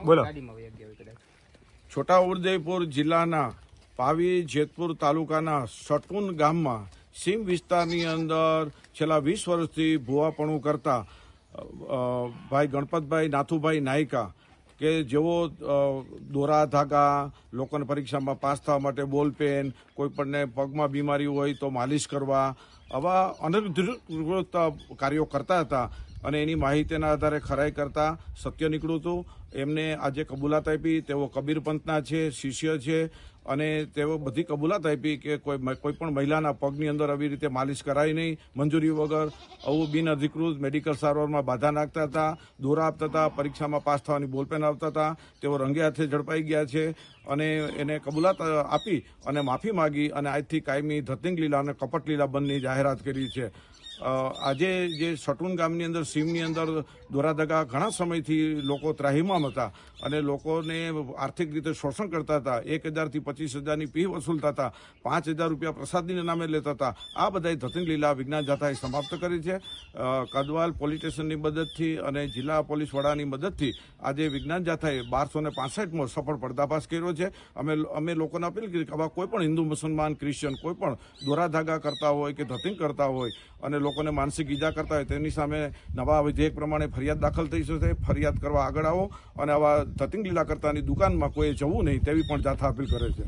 બોલો. છોટાઉદેપુર જિલ્લાના પાવી જેતપુર તાલુકાના સટુન ગામમાં સીમ વિસ્તારની અંદર છેલ્લા 20 વર્ષથી ભૂવાપણું કરતા ભાઈ ગણપતભાઈ નાથુભાઈ નાયકા કે જેઓ દોરા ધાગા, લોકોને પરીક્ષામાં પાસ થવા માટે બોલપેન, કોઈપણને પગમાં બીમારી હોય તો માલિશ કરવા, આવા અનધિકૃત કાર્યો કરતા હતા અને એની માહિતીના આધારે ખરાઈ કરતા સત્ય નીકળ્યું હતું. એમને આજે કબૂલાત આપી. તેઓ કબીર પંથના છે, શિષ્ય છે અને તેઓ બધી કબૂલાત આપી કે કોઈ પણ મહિલાના પગની અંદર આવી રીતે માલિશ કરાય નહીં મંજૂરી વગર. આવું બિનઅધિકૃત મેડિકલ સારવારમાં બાધા નાખતા હતા, દોરા આપતા હતા, પરીક્ષામાં પાસ થવાની બોલપેન આપતા હતા. તેઓ રંગે હાથે ઝડપાઈ ગયા છે અને એને કબૂલાત આપી અને માફી માગી અને આજથી કાયમી ધતિંગ લીલા અને કપટ લીલા બંધની જાહેરાત કરી છે. આજે જે સટુન ગામની અંદર સીમની અંદર દોરાદગા ઘણા સમયથી લોકો ત્રાહિમામ હતા અને લોકોને આર્થિક રીતે શોષણ કરતા હતા. 1,000 થી 25,000ની ફી વસૂલતા હતા, 5,000 રૂપિયા પ્રસાદીના નામે લેતા હતા. આ બધા ધતિંગ લીલા વિજ્ઞાન જાથાએ સમાપ્ત કરી છે. કદવાલ પોલીસ સ્ટેશનની મદદથી અને જિલ્લા પોલીસ વડાની મદદથી આજે વિજ્ઞાન જાથાએ 1265મો સફળ પર્દાફાશ કર્યો છે. અમે લોકોને અપીલ કરી કે આવા કોઈ પણ હિન્દુ, મુસલમાન, ક્રિશ્ચિયન કોઈ પણ દોરાધાગા કરતા હોય કે ધતિંગ કરતા હોય અને લોકોને માનસિક ઈજા કરતા હોય તેની સામે નવા વિધેયક પ્રમાણે ફરિયાદ દાખલ થઈ શકે. ફરિયાદ કરવા આગળ આવો અને આવા ધતિંગ લીલા કરતાની દુકાનમાં કોઈ જવું નહીં તેવી પણ જાથા અપીલ કરે છે.